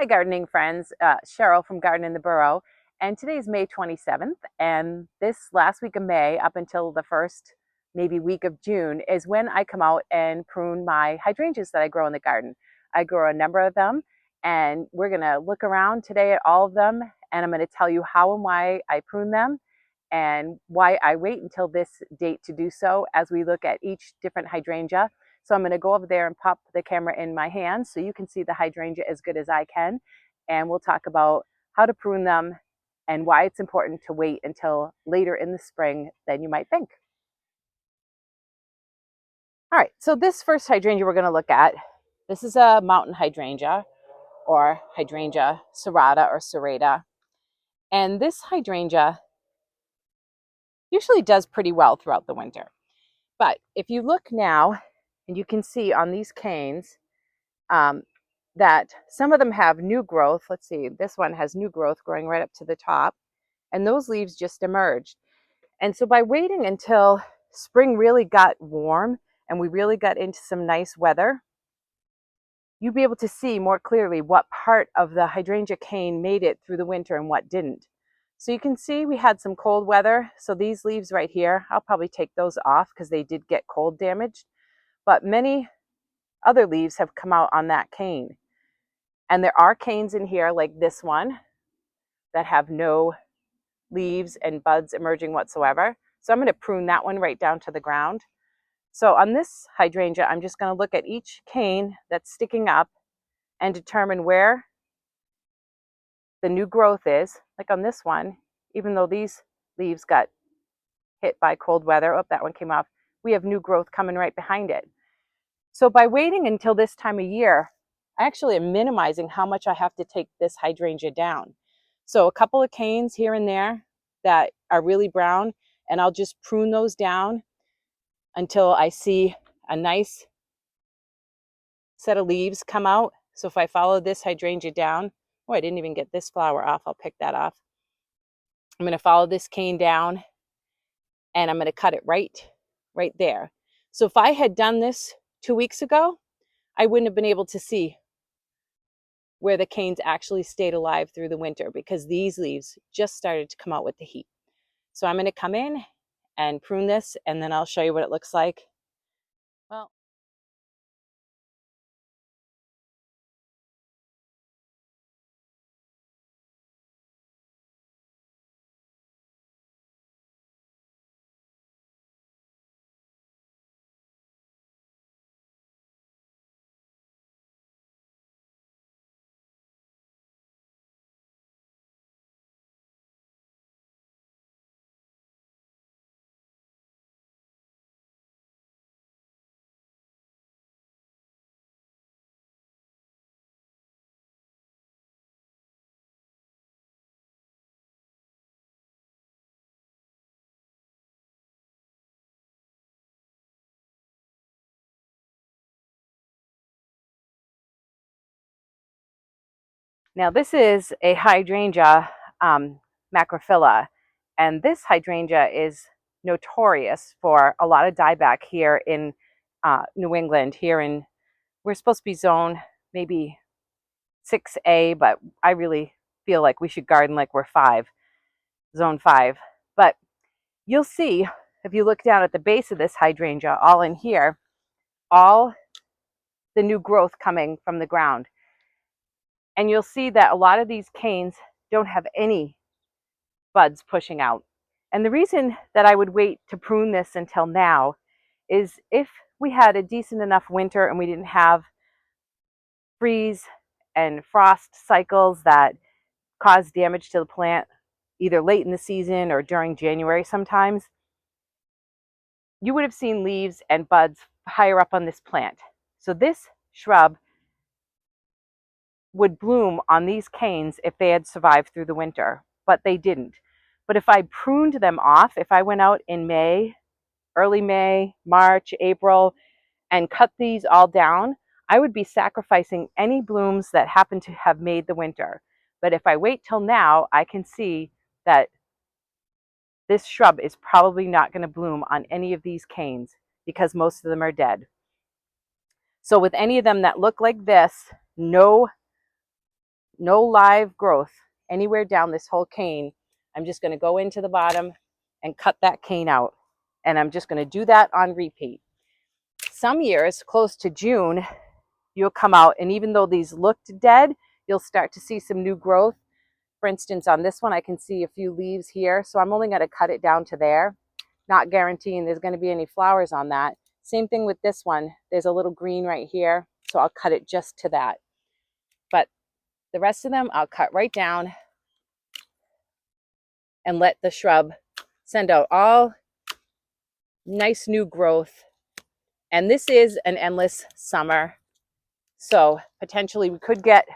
Hi, gardening friends. Cheryl from Garden in the Burrow. And today is May 27th. And this last week of May, up until the first maybe week of June, is when I come out and prune my hydrangeas that I grow in the garden. I grow a number of them, and we're going to look around today at all of them. And I'm going to tell you how and why I prune them and why I wait until this date to do so as we look at each different hydrangea. So I'm going to go over there and pop the camera in my hand so you can see the hydrangea as good as I can. And we'll talk about how to prune them and why it's important to wait until later in the spring than you might think. All right, so this first hydrangea we're going to look at, this is a mountain hydrangea or Hydrangea serrata or serrata. And this hydrangea usually does pretty well throughout the winter. But if you look now, and you can see on these canes that some of them have new growth. Let's see, this one has new growth growing right up to the top, and those leaves just emerged. And so by waiting until spring really got warm and we really got into some nice weather, you'll be able to see more clearly what part of the hydrangea cane made it through the winter and what didn't. So you can see we had some cold weather. So these leaves right here, I'll probably take those off because they did get cold damaged. But many other leaves have come out on that cane. And there are canes in here like this one that have no leaves and buds emerging whatsoever. So I'm going to prune that one right down to the ground. So on this hydrangea, I'm just going to look at each cane that's sticking up and determine where the new growth is. Like on this one, even though these leaves got hit by cold weather, oh, that one came off, we have new growth coming right behind it. So by waiting until this time of year, I actually am minimizing how much I have to take this hydrangea down. So a couple of canes here and there that are really brown, and I'll just prune those down until I see a nice set of leaves come out. So if I follow this hydrangea down, oh, I didn't even get this flower off. I'll pick that off. I'm going to follow this cane down, and I'm going to cut it right there. So if I had done this 2 weeks ago, I wouldn't have been able to see where the canes actually stayed alive through the winter because these leaves just started to come out with the heat. So I'm going to come in and prune this, and then I'll show you what it looks like. Well, now this is a hydrangea macrophylla, and this hydrangea is notorious for a lot of dieback here in New England. We're supposed to be zone maybe 6A, but I really feel like we should garden like we're zone 5. But you'll see if you look down at the base of this hydrangea, all in here, all the new growth coming from the ground. And you'll see that a lot of these canes don't have any buds pushing out. And the reason that I would wait to prune this until now is if we had a decent enough winter and we didn't have freeze and frost cycles that cause damage to the plant either late in the season or during January sometimes, you would have seen leaves and buds higher up on this plant. So this shrub would bloom on these canes if they had survived through the winter, but they didn't. But if I pruned them off, if I went out in May, early May, March, April, and cut these all down, I would be sacrificing any blooms that happen to have made the winter. But if I wait till now, I can see that this shrub is probably not going to bloom on any of these canes because most of them are dead. So with any of them that look like this, no no live growth anywhere down this whole cane, I'm just going to go into the bottom and cut that cane out. And I'm just going to do that on repeat. Some years, close to June, you'll come out, and even though these looked dead, you'll start to see some new growth. For instance, on this one, I can see a few leaves here, so I'm only going to cut it down to there, not guaranteeing there's going to be any flowers on that. Same thing with this one. There's a little green right here, so I'll cut it just to that. But the rest of them, I'll cut right down and let the shrub send out all nice new growth. And this is an endless summer, so potentially we could get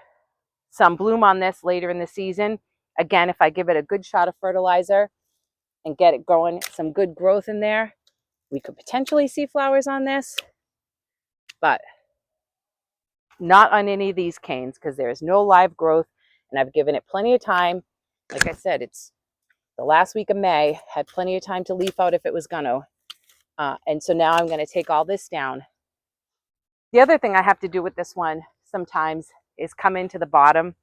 some bloom on this later in the season. Again, if I give it a good shot of fertilizer and get it going, some good growth in there, we could potentially see flowers on this, but not on any of these canes because there's no live growth, and I've given it plenty of time. Like I said, it's the last week of May, had plenty of time to leaf out if it was gonna. And so now I'm gonna take all this down. The other thing I have to do with this one sometimes is come into the bottom,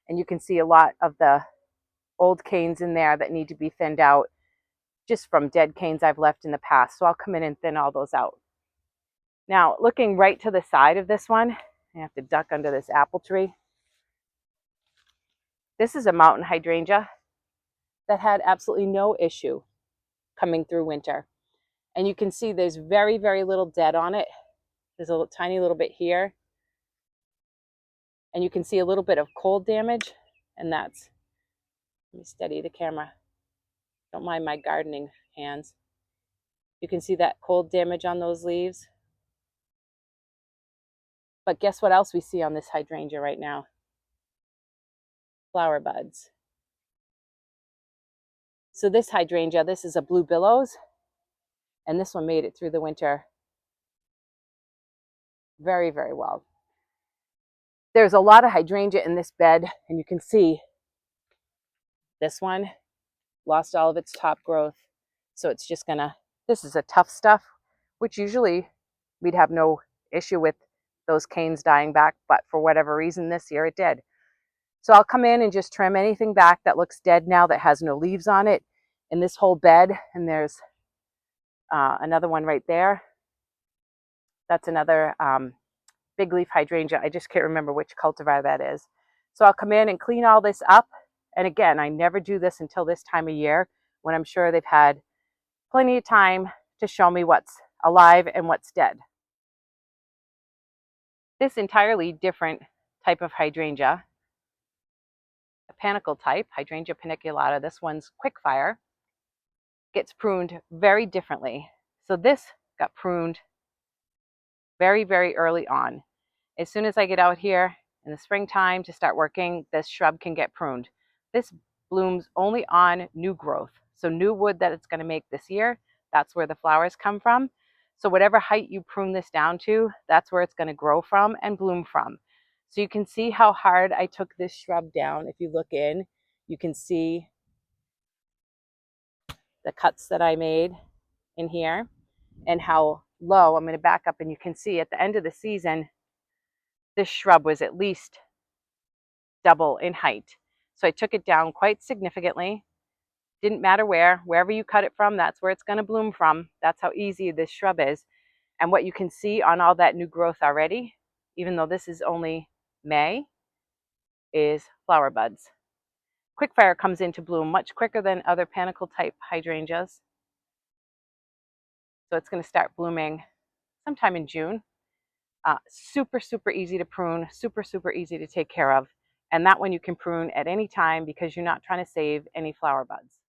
and you can see a lot of the old canes in there that need to be thinned out just from dead canes I've left in the past. So I'll come in and thin all those out. Now, looking right to the side of this one, I have to duck under this apple tree. This is a mountain hydrangea that had absolutely no issue coming through winter. And you can see there's very, very little dead on it. There's a tiny little bit here. And you can see a little bit of cold damage. And that's, let me steady the camera. Don't mind my gardening hands. You can see that cold damage on those leaves. But guess what else we see on this hydrangea right now? Flower buds. So this hydrangea, this is a blue billows, and this one made it through the winter very, very well. There's a lot of hydrangea in this bed, and you can see this one lost all of its top growth. So it's just gonna, this is a tough stuff, which usually we'd have no issue with those canes dying back, but for whatever reason this year it did. So I'll come in and just trim anything back that looks dead now that has no leaves on it in this whole bed. And there's another one right there. That's another big leaf hydrangea. I just can't remember which cultivar that is. So I'll come in and clean all this up. And again, I never do this until this time of year when I'm sure they've had plenty of time to show me what's alive and what's dead. This entirely different type of hydrangea, a panicle type, Hydrangea paniculata, this one's quickfire, gets pruned very differently. So this got pruned very, very early on. As soon as I get out here in the springtime to start working, this shrub can get pruned. This blooms only on new growth. So new wood that it's going to make this year, that's where the flowers come from. So whatever height you prune this down to, that's where it's going to grow from and bloom from. So you can see how hard I took this shrub down. If you look in, you can see the cuts that I made in here and how low. I'm going to back up, and you can see at the end of the season, this shrub was at least double in height. So I took it down quite significantly. Didn't matter wherever you cut it from, that's where it's going to bloom from. That's how easy this shrub is. And what you can see on all that new growth already, even though this is only May, is flower buds. Quickfire comes into bloom much quicker than other panicle type hydrangeas. So it's going to start blooming sometime in June. Super, super easy to prune, super, super easy to take care of. And that one you can prune at any time because you're not trying to save any flower buds.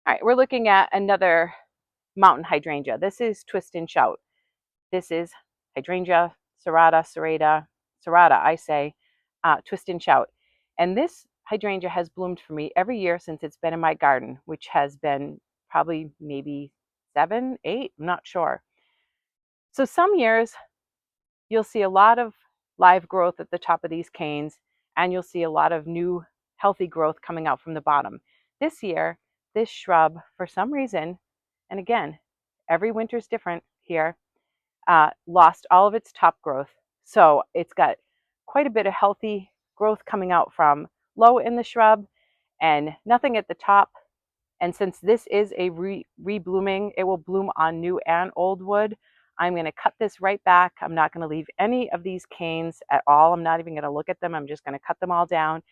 All right, we're looking at another mountain hydrangea. This is Twist and Shout. This is Hydrangea serrata, I say, Twist and Shout. And this hydrangea has bloomed for me every year since it's been in my garden, which has been probably maybe 7, 8, I'm not sure. So some years you'll see a lot of live growth at the top of these canes, and you'll see a lot of new healthy growth coming out from the bottom. This year, this shrub, for some reason, and again, every winter's different here, lost all of its top growth. So it's got quite a bit of healthy growth coming out from low in the shrub and nothing at the top. And since this is a reblooming, it will bloom on new and old wood. I'm going to cut this right back. I'm not going to leave any of these canes at all. I'm not even going to look at them. I'm just going to cut them all down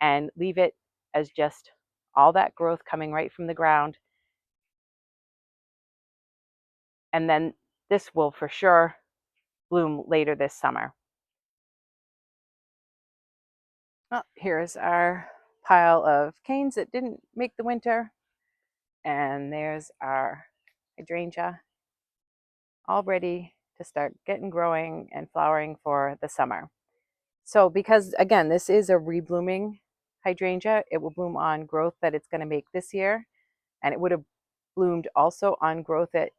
and leave it as just all that growth coming right from the ground. And then this will for sure bloom later this summer. Well, here's our pile of canes that didn't make the winter. And there's our hydrangea, all ready to start getting growing and flowering for the summer. So because again, this is a reblooming hydrangea, it will bloom on growth that it's going to make this year. And it would have bloomed also on growth it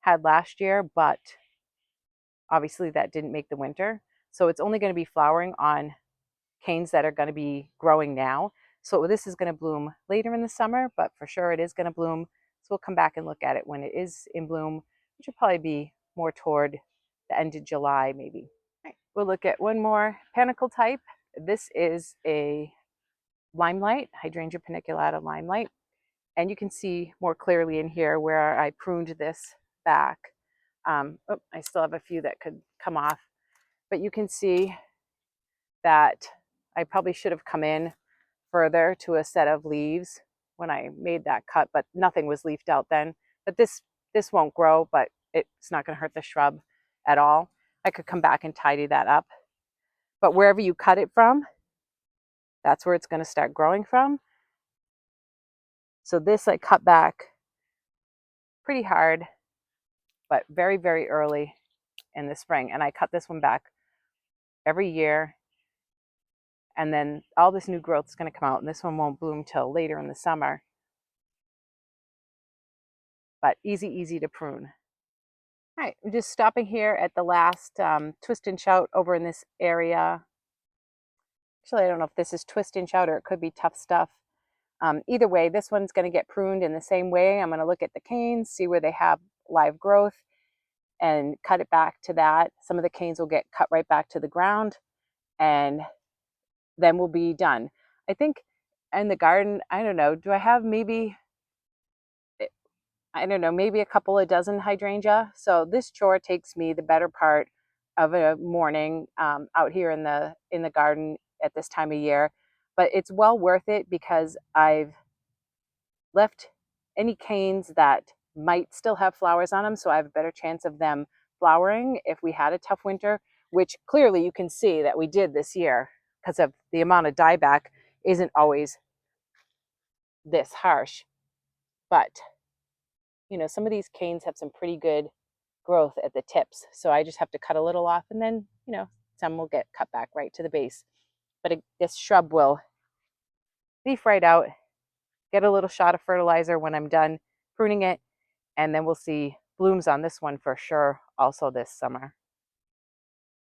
had last year, but obviously that didn't make the winter. So it's only going to be flowering on canes that are going to be growing now. So this is going to bloom later in the summer, but for sure it is going to bloom. So we'll come back and look at it when it is in bloom, which will probably be more toward the end of July maybe. Right. We'll look at one more panicle type. This is a limelight, Hydrangea paniculata limelight. And you can see more clearly in here where I pruned this back. I still have a few that could come off, but you can see that I probably should have come in further to a set of leaves when I made that cut, but nothing was leafed out then. But this won't grow, but it's not going to hurt the shrub at all. I could come back and tidy that up. But wherever you cut it from, that's where it's going to start growing from. So this I cut back pretty hard, but very, very early in the spring. And I cut this one back every year. And then all this new growth is going to come out, and this one won't bloom till later in the summer. But easy to prune. All right, I'm just stopping here at the last twist and shout over in this area. Actually, I don't know if this is twist and shout or it could be tough stuff. Either way, this one's going to get pruned in the same way. I'm going to look at the canes, see where they have live growth, and cut it back to that. Some of the canes will get cut right back to the ground, and then we'll be done. I think in the garden, I don't know, do I have maybe, I don't know, maybe a couple of dozen hydrangea? So this chore takes me the better part of a morning out here in the garden at this time of year. But it's well worth it because I've left any canes that might still have flowers on them, so I have a better chance of them flowering if we had a tough winter, which clearly you can see that we did this year because of the amount of dieback isn't always this harsh. But you know, some of these canes have some pretty good growth at the tips, so I just have to cut a little off, and then you know, some will get cut back right to the base. But this shrub will leaf right out, get a little shot of fertilizer when I'm done pruning it, and then we'll see blooms on this one for sure also this summer.